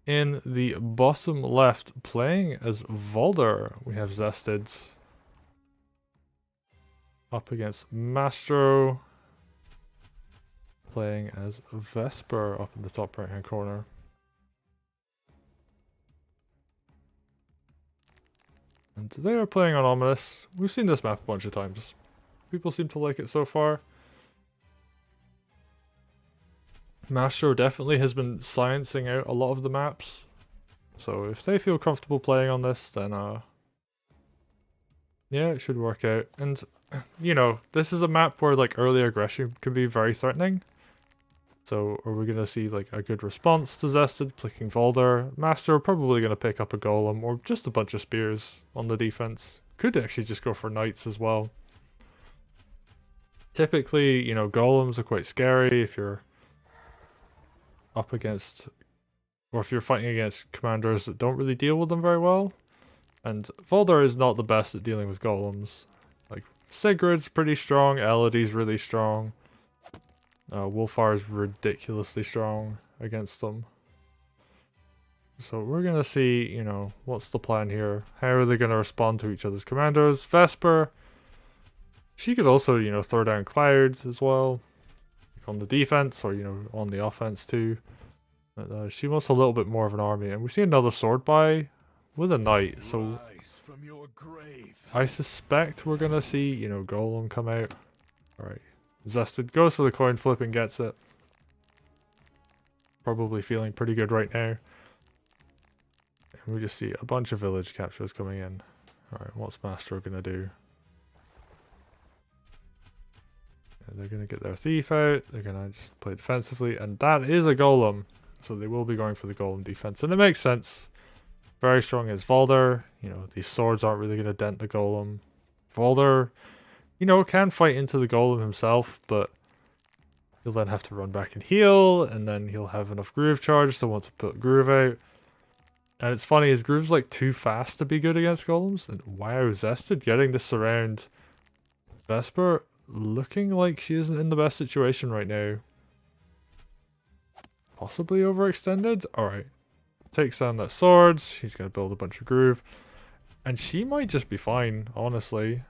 In the bottom left, playing as Valder, we have Zested up against Mastro, playing as Vesper up in the top right hand corner. And they are playing on Ominous. We've seen this map a bunch of times. People seem to like it so far. Mastro definitely has been sciencing out a lot of the maps. So if they feel comfortable playing on this, then yeah, it should work out. And you know, this is a map where like early aggression can be very threatening. So are we gonna see like a good response to Zested picking Valder? Mastro probably gonna pick up a golem or just a bunch of spears on the defense. Could actually just go for knights as well. Typically, you know, golems are quite scary if you're up against, or if you're fighting against commanders that don't really deal with them very well. And Valder is not the best at dealing with golems. Like, Sigrid's pretty strong, Elodie's really strong. Wolfar is ridiculously strong against them. So we're gonna see, you know, what's the plan here? How are they gonna respond to each other's commanders? Vesper, she could also, you know, throw down clouds as well. Like on the defense, or, you know, on the offense too. But, she wants a little bit more of an army. And we see another sword buy with a knight, so I suspect we're gonna see, you know, Golem come out. Alright. Zested goes for the coin flip and gets it. Probably feeling pretty good right now. And we just see a bunch of village captures coming in. Alright, what's Mastro gonna do? Yeah, they're gonna get their thief out, they're gonna just play defensively, and that is a golem. So they will be going for the golem defense, and it makes sense. Very strong as Valder. You know, these swords aren't really gonna dent the golem. Valder, you know, can fight into the golem himself, but he'll then have to run back and heal, and then he'll have enough groove charge to want to put groove out. And it's funny, his groove's like too fast to be good against golems. And wow, Zested getting this surround. Vesper looking like she isn't in the best situation right now. Possibly overextended? Alright. Takes down that sword. She's going to build a bunch of groove. And she might just be fine, honestly.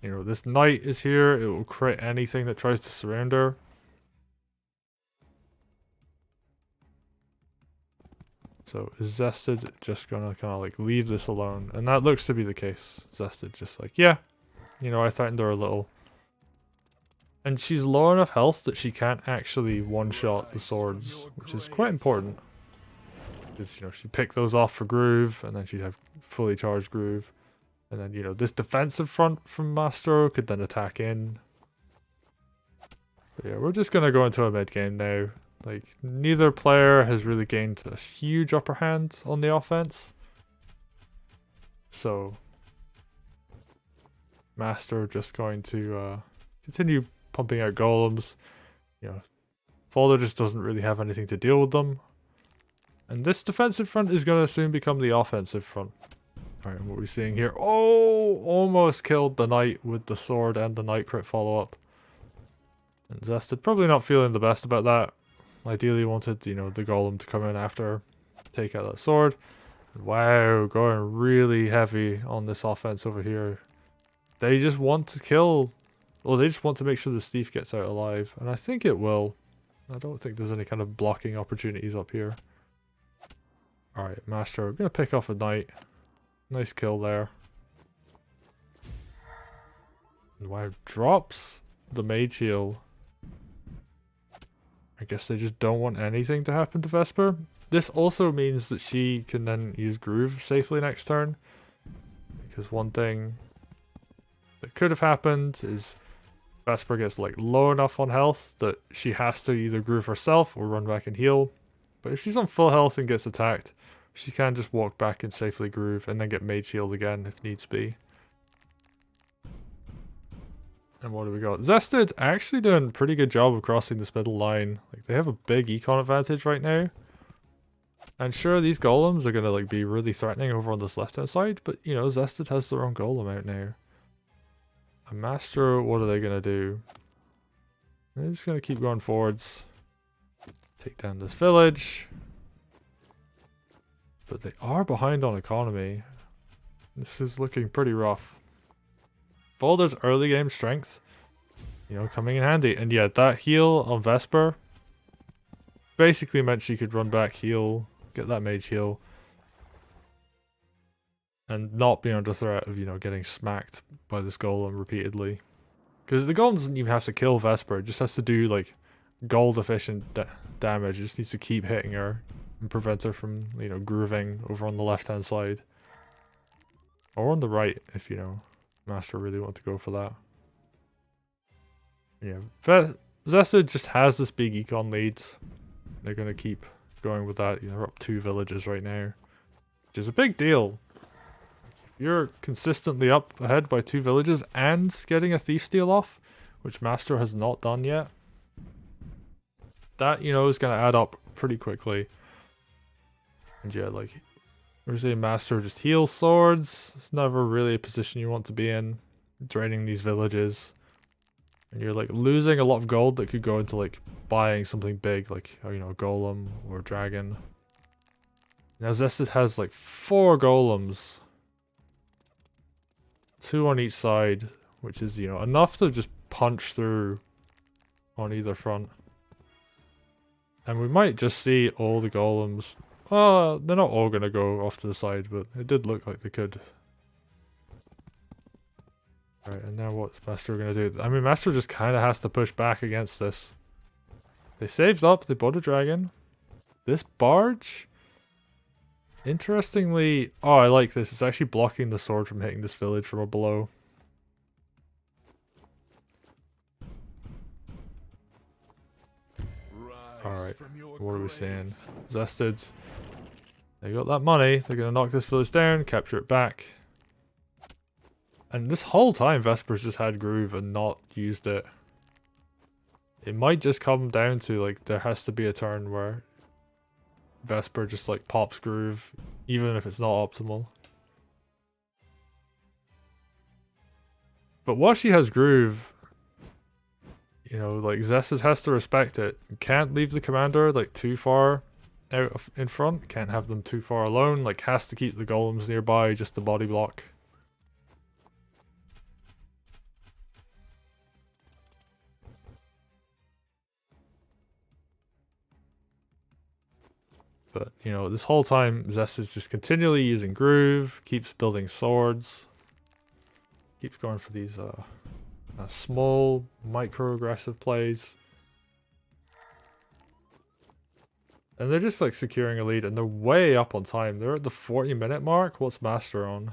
You know, this knight is here. It will crit anything that tries to surround her. So is Zested just gonna kind of like leave this alone? And that looks to be the case. Zested just like, yeah, you know, I threatened her a little. And she's low enough health that she can't actually one-shot the swords, which is quite important. Because, you know, she'd pick those off for groove, and then she'd have fully charged groove. And then, you know, this defensive front from Mastro could then attack in. But yeah, we're just gonna go into a mid-game now. Like, neither player has really gained a huge upper hand on the offense. So, Master just going to continue pumping out golems. You know, Valder just doesn't really have anything to deal with them. And this defensive front is going to soon become the offensive front. Alright, what are we seeing here? Oh, almost killed the knight with the sword and the knight crit follow-up. And Zested probably not feeling the best about that. Ideally wanted, you know, the golem to come in after, take out that sword. Wow, going really heavy on this offense over here. They just want to kill, well, they just want to make sure the thief gets out alive, and I think it will. I don't think there's any kind of blocking opportunities up here. Alright, Master, we're going to pick off a knight. Nice kill there. And wow, drops the mage heal. I guess they just don't want anything to happen to Vesper. This also means that she can then use groove safely next turn. Because one thing that could have happened is Vesper gets like low enough on health that she has to either groove herself or run back and heal. But if she's on full health and gets attacked, she can just walk back and safely groove and then get mage healed again if needs be. And what do we got? Zested actually doing a pretty good job of crossing this middle line. Like, they have a big econ advantage right now. And sure, these golems are gonna like be really threatening over on this left hand side, but you know, Zested has their own golem out now. A Mastro, what are they gonna do? They're just gonna keep going forwards. Take down this village. But they are behind on economy. This is looking pretty rough. Valder's early game strength, you know, coming in handy. And yeah, that heal on Vesper basically meant she could run back, heal, get that mage heal, and not be under threat of, you know, getting smacked by this golem repeatedly. Because the golem doesn't even have to kill Vesper, it just has to do like gold efficient damage. It just needs to keep hitting her and prevent her from, you know, grooving over on the left hand side. Or on the right if, you know, Mastro really want to go for that. Yeah, Zested just has this big econ lead. They're going to keep going with that. You know, they're up 2 villages right now, which is a big deal. If you're consistently up ahead by 2 villages and getting a thief steal off, which Mastro has not done yet, that, you know, is going to add up pretty quickly. And yeah, like, we're saying Mastro just heals swords. It's never really a position you want to be in, draining these villages. And you're like losing a lot of gold that could go into like buying something big, like, you know, a golem or a dragon. Now Zested has like 4 golems, 2 on each side, which is, you know, enough to just punch through on either front. And we might just see all the golems. They're not all gonna go off to the side, but it did look like they could. Right, and now what's Mastro gonna do? I mean, Mastro just kind of has to push back against this. They saved up, they bought a dragon. This barge? Interestingly, oh, I like this. It's actually blocking the sword from hitting this village from below. Alright, what are we saying? Zested. They got that money. They're gonna knock this village down, capture it back. And this whole time, Vesper's just had Groove and not used it. It might just come down to, like, there has to be a turn where Vesper just, like, pops Groove, even if it's not optimal. But while she has Groove, you know, like, Zested has to respect it. Can't leave the commander, like, too far out in front. Can't have them too far alone. Like, has to keep the golems nearby just to body block. But, you know, this whole time, Zest is just continually using Groove, keeps building swords, keeps going for these small, micro-aggressive plays. And they're just, like, securing a lead, and they're way up on time. They're at the 40-minute mark. What's Mastro on?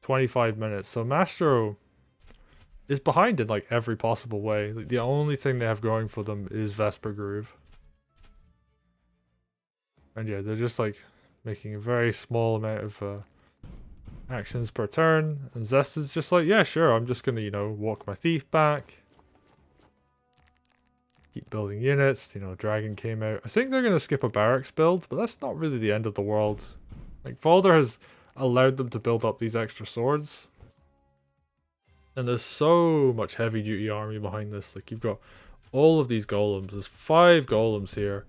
25 minutes. So Mastro is behind in, like, every possible way. Like, the only thing they have going for them is Vesper Groove. And yeah, they're just like making a very small amount of actions per turn. And Zest is just like, yeah, sure, I'm just gonna, you know, walk my thief back. Keep building units. You know, Dragon came out. I think they're gonna skip a barracks build, but that's not really the end of the world. Like, Valder has allowed them to build up these extra swords. And there's so much heavy duty army behind this. Like, you've got all of these golems. There's 5 golems here.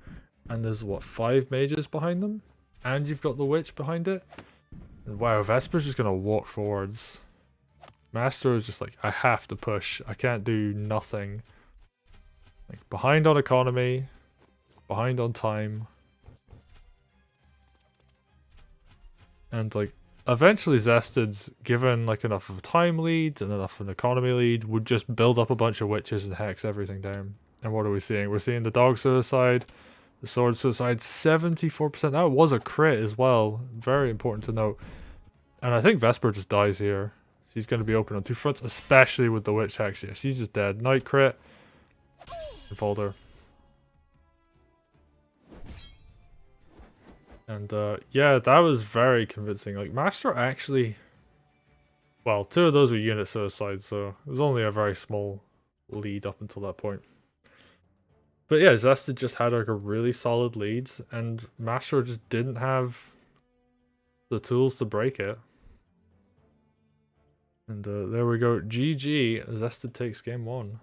And there's, what, 5 mages behind them? And you've got the witch behind it? And wow, Vesper's just gonna walk forwards. Mastro is just like, I have to push. I can't do nothing. Like, behind on economy. Behind on time. And, like, eventually Zested's given, like, enough of a time lead and enough of an economy lead, would just build up a bunch of witches and hex everything down. And what are we seeing? We're seeing the dog suicide. The sword suicide, 74%. That was a crit as well. Very important to note. And I think Vesper just dies here. She's going to be open on 2 fronts, especially with the witch hex. Yeah, she's just dead. Night crit. And Valder. And yeah, that was very convincing. Like, Mastro actually... Well, 2 of those were unit suicides, so it was only a very small lead up until that point. But yeah, Zested just had like a really solid lead, and Mastro just didn't have the tools to break it. And there we go. GG. Zested takes game 1.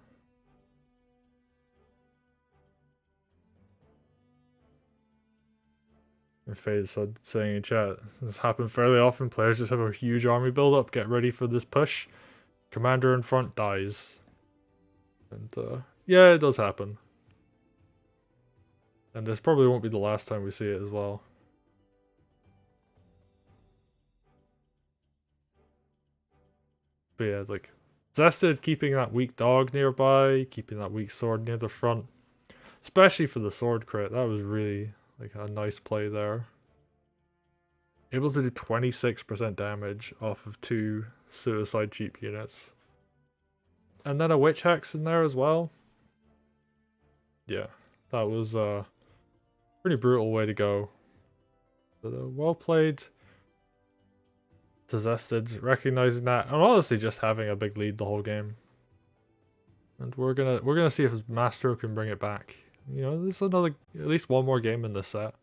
And Fade said, saying in chat, this happens fairly often. Players just have a huge army build up, get ready for this push. Commander in front dies. And yeah, it does happen. And this probably won't be the last time we see it as well. But yeah, like, Zested keeping that weak dog nearby, keeping that weak sword near the front. Especially for the sword crit, that was really like a nice play there. Able to do 26% damage off of 2 suicide cheap units. And then a witch hex in there as well. Yeah, that was a pretty brutal way to go. But well played to Zested, recognizing that, and honestly just having a big lead the whole game. And we're gonna see if Mastro can bring it back. You know, there's another, at least one more game in this set.